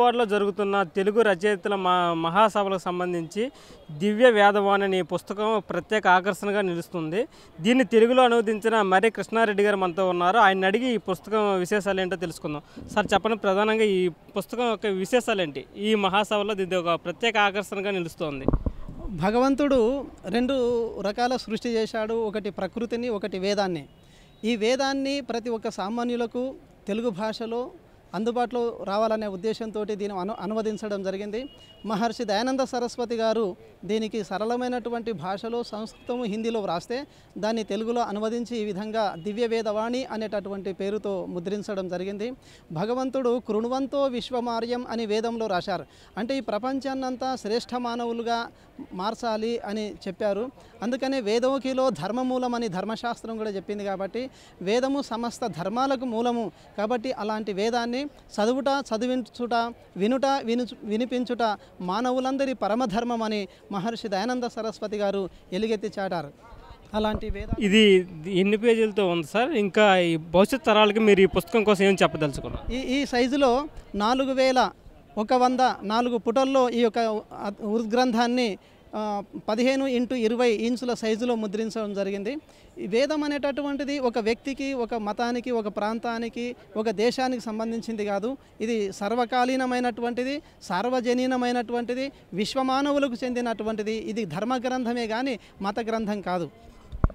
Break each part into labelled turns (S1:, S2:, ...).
S1: విజయవాడలో జరుగుతున్న తెలుగు రచయితల మహాసభలకు సంబంధించి దివ్య వేదవాణి అనే పుస్తకం ప్రత్యేక ఆకర్షణగా నిలుస్తుంది. దీన్ని తెలుగులో అనువదించిన మరి కృష్ణారెడ్డి గారు మనతో ఉన్నారు. ఆయన అడిగి ఈ పుస్తకం విశేషాలు ఏంటో తెలుసుకుందాం. సార్ చెప్పండి, ప్రధానంగా ఈ పుస్తకం యొక్క విశేషాలు ఏంటి? ఈ మహాసభలో ఇది ఒక ప్రత్యేక ఆకర్షణగా నిలుస్తుంది.
S2: భగవంతుడు రెండు రకాల సృష్టి చేశాడు. ఒకటి ప్రకృతిని, ఒకటి వేదాన్ని. ఈ వేదాన్ని ప్రతి ఒక్క సామాన్యులకు తెలుగు భాషలో అందుబాటులో రావాలనే ఉద్దేశంతో దీన్ని అనువదించడం జరిగింది. మహర్షి దయానంద సరస్వతి గారు దీనికి సరళమైనటువంటి భాషలో సంస్కృతము, హిందీలో వ్రాస్తే దాన్ని తెలుగులో అనువదించి ఈ విధంగా దివ్య వేదవాణి అనేటటువంటి పేరుతో ముద్రించడం జరిగింది. భగవంతుడు కృణ్వంతో విశ్వమార్యం అని వేదంలో రాశారు. అంటే ఈ ప్రపంచాన్నంతా శ్రేష్ఠ మానవులుగా మార్చాలి అని చెప్పారు. అందుకనే వేదోకిలో ధర్మమూలం అని ధర్మశాస్త్రం కూడా చెప్పింది. కాబట్టి వేదము సమస్త ధర్మాలకు మూలము. కాబట్టి అలాంటి వేదాన్ని చదువుట, చదివించుట, వినిపించుట మానవులందరి పరమధర్మం అని మహర్షి దయానంద సరస్వతి గారు ఎలుగెత్తి చాటారు. అలాంటి
S1: ఇది ఎన్ని పేజీలతో ఉంది సార్? ఇంకా ఈ భవిష్యత్ తరాలకి మీరు ఈ పుస్తకం కోసం ఏం చెప్పదలుచుకున్నారు?
S2: ఈ సైజులో 4104 పుటల్లో ఈ యొక్క ఉద్గ్రంథాన్ని 15x20 ఇంచుల సైజులో ముద్రించడం జరిగింది. ఈ వేదం అనేటటువంటిది ఒక వ్యక్తికి, ఒక మతానికి, ఒక ప్రాంతానికి, ఒక దేశానికి సంబంధించింది కాదు. ఇది సర్వకాలీనమైనటువంటిది, సార్వజనీనమైనటువంటిది, విశ్వమానవులకు చెందినటువంటిది. ఇది ధర్మ గ్రంథమే కానీ మత గ్రంథం కాదు.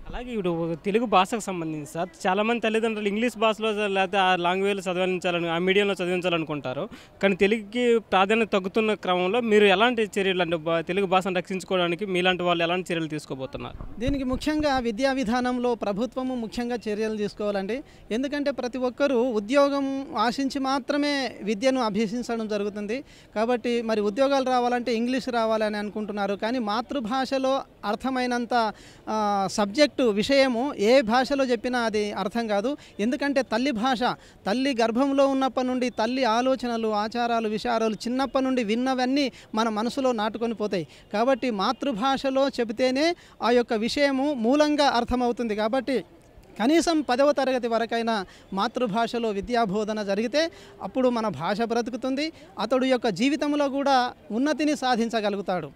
S1: అలాగే ఇప్పుడు తెలుగు భాషకు సంబంధించి సార్, చాలామంది తల్లిదండ్రులు ఇంగ్లీష్ భాషలో లేకపోతే ఆ లాంగ్వేజ్లో చదివించాలని, ఆ మీడియంలో చదివించాలనుకుంటారు. కానీ తెలుగుకి ప్రాధాన్యత తగ్గుతున్న క్రమంలో మీరు ఎలాంటి చర్యలు, అంటే తెలుగు భాషను రక్షించుకోవడానికి మీలాంటి వాళ్ళు ఎలాంటి చర్యలు తీసుకోబోతున్నారు?
S2: దీనికి ముఖ్యంగా విద్యా విధానంలో ప్రభుత్వము ముఖ్యంగా చర్యలు తీసుకోవాలండి. ఎందుకంటే ప్రతి ఒక్కరూ ఉద్యోగం ఆశించి మాత్రమే విద్యను అభ్యసించడం జరుగుతుంది. కాబట్టి మరి ఉద్యోగాలు రావాలంటే ఇంగ్లీష్ రావాలని అనుకుంటున్నారు. కానీ మాతృభాషలో అర్థమైనంత సబ్జెక్టు విషయము ఏ భాషలో చెప్పినా అది అర్థం కాదు. ఎందుకంటే తల్లి భాష, తల్లి గర్భంలో ఉన్నప్పటి నుండి తల్లి ఆలోచనలు, ఆచారాలు, విచారాలు చిన్నప్పటి నుండి విన్నవన్నీ మన మనసులో నాటుకొని పోతాయి. కాబట్టి మాతృభాషలో చెబితేనే ఆ యొక్క విషయము మూలంగా అర్థమవుతుంది. కాబట్టి కనీసం 10వ తరగతి వరకైనా మాతృభాషలో విద్యాబోధన జరిగితే అప్పుడు మన భాష బ్రతుకుతుంది. అతడు యొక్క జీవితంలో కూడా ఉన్నతిని సాధించగలుగుతాడు.